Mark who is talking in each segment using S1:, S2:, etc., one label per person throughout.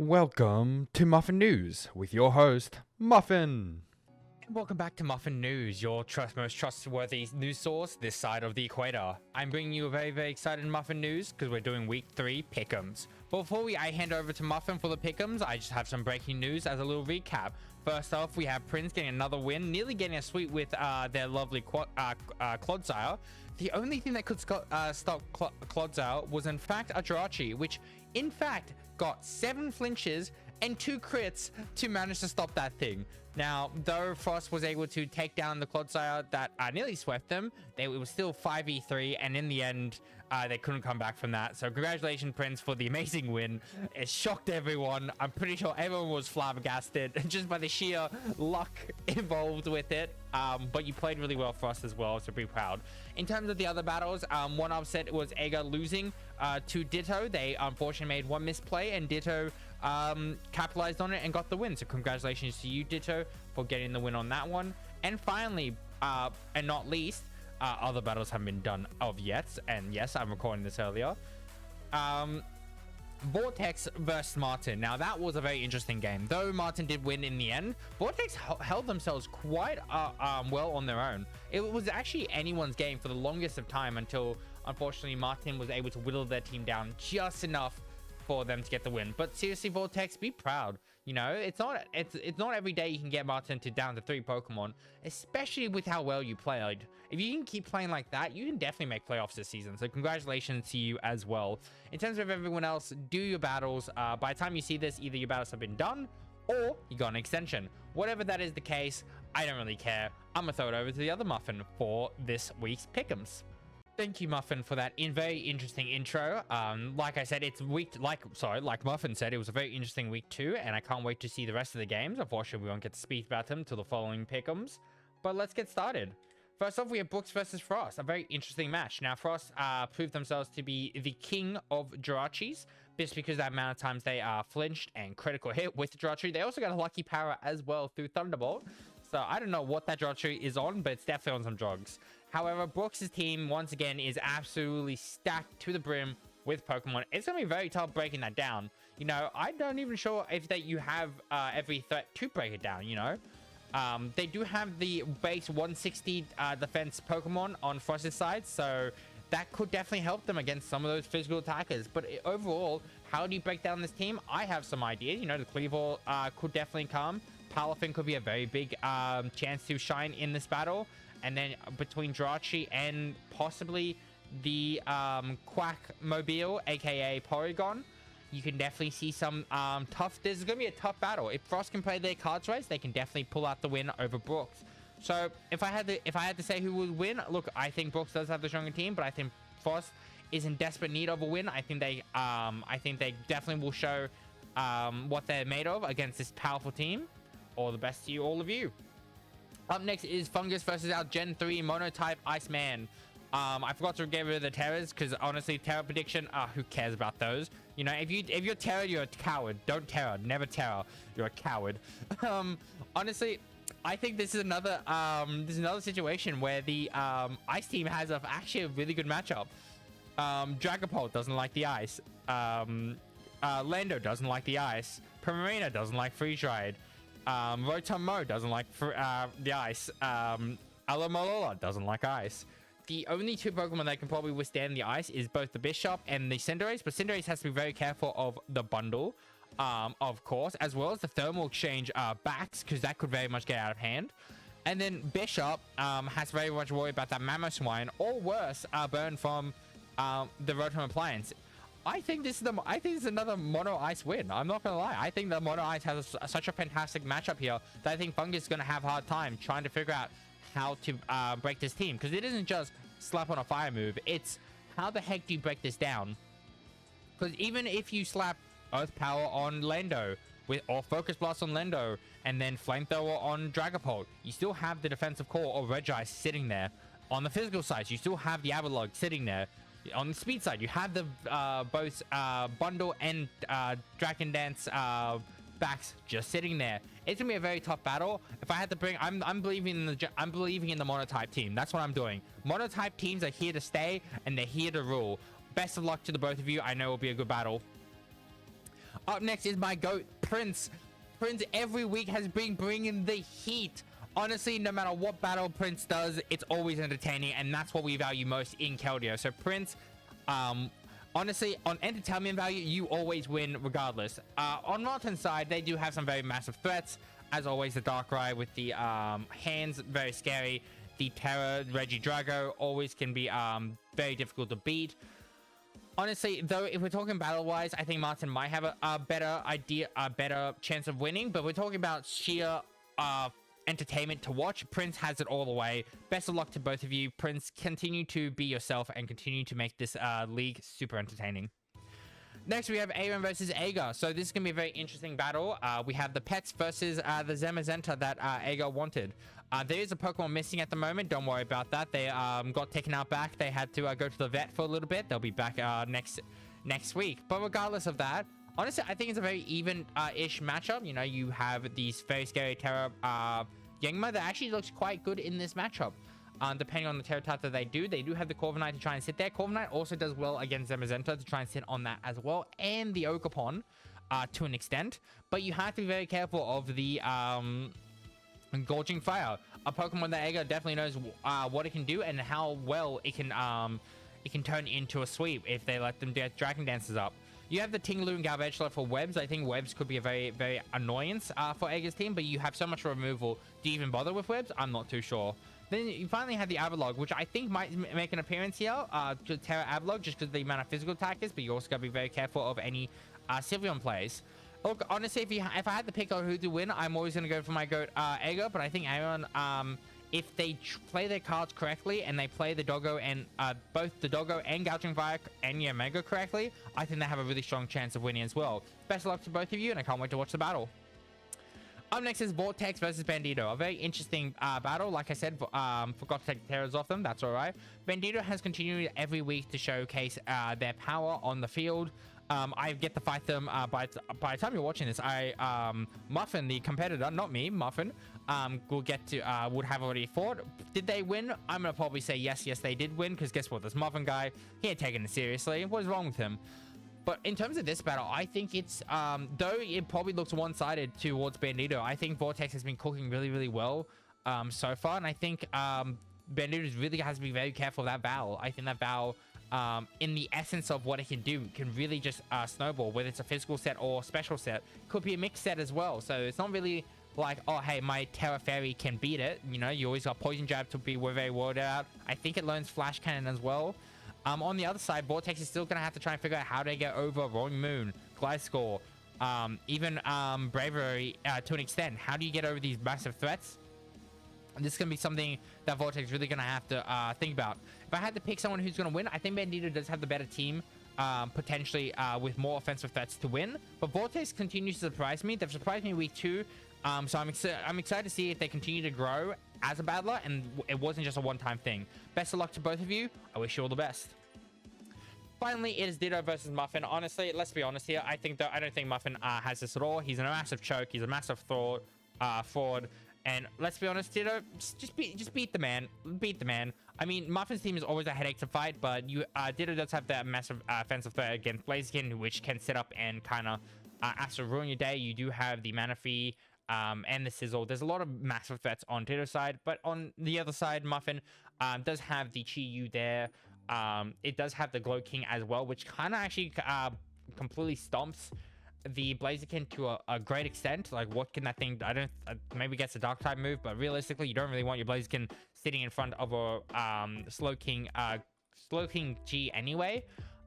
S1: Welcome to Muffin News with your host, Muffin.
S2: Welcome back to Muffin News, your most trustworthy news source this side of the equator. I'm bringing you a very excited Muffin News because we're doing week 3 pickems. But before I hand over to Muffin for the pickems, I just have some breaking news as a little recap. First off, we have Prince getting another win, nearly getting a sweep with their lovely clodsire. The only thing that could stop clodsire was in fact a Jirachi, which in fact got 7 flinches and 2 crits to manage to stop that thing. Now, though Frost was able to take down the clodsire that nearly swept them, it was still 5v3, and in the end, they couldn't come back from that. So congratulations, Prince, for the amazing win. It shocked everyone. I'm pretty sure everyone was flabbergasted just by the sheer luck involved with it. But you played really well for us as well, so be proud. In terms of the other battles, one upset was Ega losing to Ditto. They unfortunately made one misplay, and Ditto capitalized on it and got the win. So congratulations to you, Ditto, for getting the win on that one. And finally, and not least, other battles haven't been done of yet, and yes, I'm recording this earlier. Vortex versus Martin. Now that was a very interesting game. Though Martin did win in the end, Vortex held themselves quite well on their own. It was actually anyone's game for the longest of time until unfortunately Martin was able to whittle their team down just enough for them to get the win. But seriously, Vortex, be proud. You know, it's not every day you can get Martin to down to 3 Pokemon, especially with how well you played. If you can keep playing like that, you can definitely make playoffs this season. So congratulations to you as well. In terms of everyone else, do your battles. By the time you see this, either your battles have been done or you got an extension. Whatever that is the case, I don't really care. I'm gonna throw it over to the other Muffin for this week's Pickems. Thank you, Muffin, for that very interesting intro. Like I said, it's like Muffin said, it was a very interesting week 2, and I can't wait to see the rest of the games. Unfortunately, we won't get to speak about them till the following Pickems. But let's get started. First off, we have Brooks versus Frost, a very interesting match. Now, Frost proved themselves to be the king of Jirachis, just because of the amount of times they flinched and critical hit with the Jirachi. They also got a lucky power as well through Thunderbolt. So I don't know what that Jirachi is on, but it's definitely on some drugs. However, Brooks' team, once again, is absolutely stacked to the brim with Pokemon. It's going to be very tough breaking that down. You know, I'm not even sure if that you have every threat to break it down, you know. They do have the base 160 defense Pokemon on Frost's side, so that could definitely help them against some of those physical attackers. But overall, how do you break down this team? I have some ideas. You know, the Cleavor could definitely come. Palafin could be a very big chance to shine in this battle. And then between Jirachi and possibly the Quack Mobile, aka Porygon, you can definitely see some tough. This is going to be a tough battle. If Frost can play their cards right, they can definitely pull out the win over Brooks. So if I had to say who would win, look, I think Brooks does have the stronger team, but I think Frost is in desperate need of a win. I think they definitely will show what they're made of against this powerful team. All the best to you, all of you. Up next is Fungus versus our Gen 3 Monotype Iceman. I forgot to get rid of the Terrors because honestly, Terror prediction, who cares about those? You know, if you're Terror, you're a coward. Don't Terror, never Terror. You're a coward. Honestly, I think this is another situation where the Ice team has actually a really good matchup. Dragapult doesn't like the ice. Lando doesn't like the ice. Primarina doesn't like Freeze Ride. Rotom doesn't like the ice. Alamalola doesn't like ice. The only 2 Pokemon that can probably withstand the ice is both the Bishop and the Cinderace, but Cinderace has to be very careful of the bundle, of course, as well as the thermal exchange backs, because that could very much get out of hand. And then Bishop has to very much worry about that Mamoswine, or worse, burn from the Rotom Appliance. I think this is another Mono Ice win. I'm not gonna lie. I think the Mono Ice has such a fantastic matchup here that I think Fungus is gonna have a hard time trying to figure out how to break this team, because it isn't just slap on a fire move. It's how the heck do you break this down? Because even if you slap Earth Power on Lando or Focus Blast on Lando and then Flamethrower on Dragapult, you still have the defensive core or Regice sitting there. On the physical side, you still have the Avalugg sitting there. On the speed side, you have the both Bundle and Dragon Dance backs just sitting there. It's gonna be a very tough battle. If I had to bring, I'm believing in the Monotype team. That's what I'm doing. Monotype teams are here to stay and they're here to rule. Best of luck to the both of you. I know it'll be a good battle. Up next is my goat, Prince. Prince every week has been bringing the heat. Honestly, no matter what battle Prince does, it's always entertaining, and that's what we value most in Keldeo. So Prince, honestly, on entertainment value, you always win regardless. On Martin's side, they do have some very massive threats. As always, the Darkrai with the hands, very scary. The Terra, Reggie Drago, always can be very difficult to beat. Honestly, though, if we're talking battle-wise, I think Martin might have a better idea, a better chance of winning. But we're talking about sheer entertainment to watch. Prince has it all the way. Best of luck to both of you. Prince, continue to be yourself and continue to make this league super entertaining. Next, we have Aaron versus Agar. So this is going to be a very interesting battle. We have the pets versus the Zamazenta that Agar wanted. There is a Pokemon missing at the moment. Don't worry about that. They got taken out back. They had to go to the vet for a little bit. They'll be back next week. But regardless of that, honestly, I think it's a very even-ish matchup. You know, you have these very scary Terra Yangma that actually looks quite good in this matchup. Depending on the Terra type that they do have the Corviknight to try and sit there. Corviknight also does well against Zamazenta to try and sit on that as well, and the Ogerpon to an extent. But you have to be very careful of the Gorging Fire, a Pokemon that Agar definitely knows what it can do and how well it can turn into a sweep if they let them get Dragon Dances up. You have the Tinglu and Galvantula for Webs. I think Webs could be a very, very annoyance for Agar's team, but you have so much removal. Do you even bother with Webs? I'm not too sure. Then you finally have the Avalog, which I think might make an appearance here. Terra Avalog, just because of the amount of physical attack is, but you also got to be very careful of any Sylveon plays. Look, honestly, if I had to pick who to win, I'm always going to go for my goat Agar, but I think Aaron, if they play their cards correctly and they play the Doggo and both the Doggo and Gouging Fire and Yamega correctly, I think they have a really strong chance of winning as well. Best of luck to both of you, and I can't wait to watch the battle. Up next is Vortex versus Bandito. A very interesting battle. Like I said, forgot to take the Terras off them. That's all right. Bandito has continued every week to showcase their power on the field. I get to fight them by the time you're watching this. Muffin, the competitor, not me, Muffin, will get to would have already fought. Did they win? I'm gonna probably say yes, they did win, because guess what? This Muffin guy, he ain't taking it seriously. What is wrong with him? But in terms of this battle, I think it's, though it probably looks one-sided towards Bandito, I think Vortex has been cooking really, really well so far. And I think Bandito really has to be very careful of that Val. I think that Val, in the essence of what it can do, can really just snowball, whether it's a physical set or special set. Could be a mixed set as well. So it's not really like, oh, hey, my Terra Fairy can beat it. You know, you always got Poison Jab to be very worried out. I think it learns Flash Cannon as well. On the other side, Vortex is still going to have to try and figure out how to get over Roaring Moon, Gliscor, even Bravery to an extent. How do you get over these massive threats? And this is going to be something that Vortex is really going to have to think about. If I had to pick someone who's going to win, I think Bandito does have the better team, potentially with more offensive threats to win. But Vortex continues to surprise me. They've surprised me week 2. So I'm excited to see if they continue to grow as a battler and it wasn't just a one-time thing. Best of luck to both of you. I wish you all the best. Finally, it is Ditto versus Muffin. Honestly, let's be honest here. I don't think Muffin has this at all. He's a massive choke. He's a massive fraud. And let's be honest, Ditto, just beat the man. Beat the man. I mean, Muffin's team is always a headache to fight, but Ditto does have that massive offensive threat against Blaziken, which can set up and kind of actually ruin your day. You do have the Manaphy and the Sizzle. There's a lot of massive threats on Ditto's side, but on the other side, Muffin does have the Chi-Yu there. It does have the Glow King as well, which kind of actually completely stomps the Blaziken to a great extent. Like, what can that thing, maybe gets a dark type move, but realistically you don't really want your Blaziken sitting in front of a Slow King G anyway.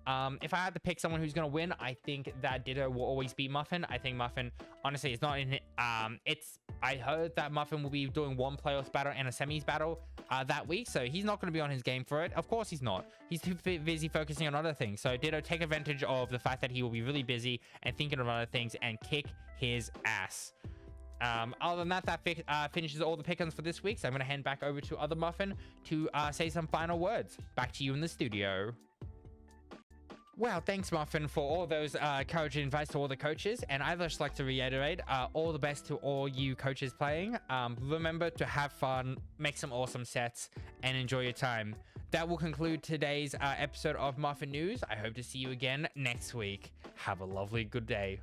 S2: If I had to pick someone who's going to win, I think that Ditto will always beat Muffin. I think Muffin, honestly, it's not in I heard that Muffin will be doing one playoffs battle and a semis battle that week, so he's not going to be on his game for it. Of course he's not. He's too busy focusing on other things. So Ditto, take advantage of the fact that he will be really busy and thinking of other things and kick his ass. Other than that, finishes all the pickings for this week. So I'm going to hand back over to other Muffin to say some final words. Back to you in the studio. Wow, thanks, Muffin, for all those encouraging advice to all the coaches. And I'd just like to reiterate, all the best to all you coaches playing. Remember to have fun, make some awesome sets, and enjoy your time. That will conclude today's episode of Muffin News. I hope to see you again next week. Have a lovely good day.